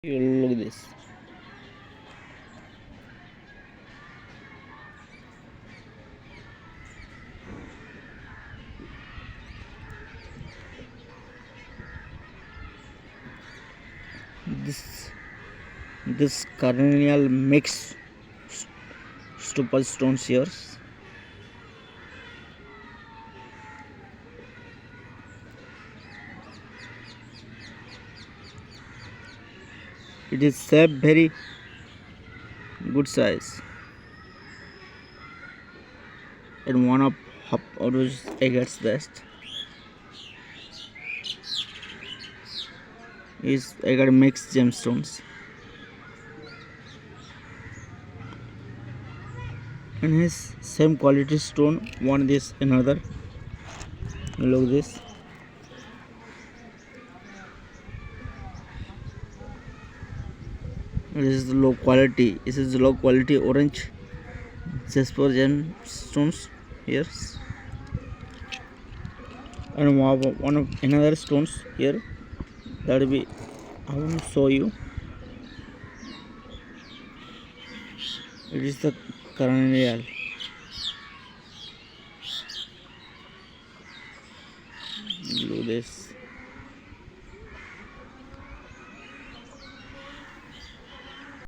You look this. This this carnival mix stupid stones here. It is shape very good size, and one of those agates best is agate mixed gemstones, and his same quality stone. One this another. Look this. This is the low quality. This is the low quality orange jaspar gemstones here, and one of another stones here. That will be. I want to show you. It is the carnival. Look this.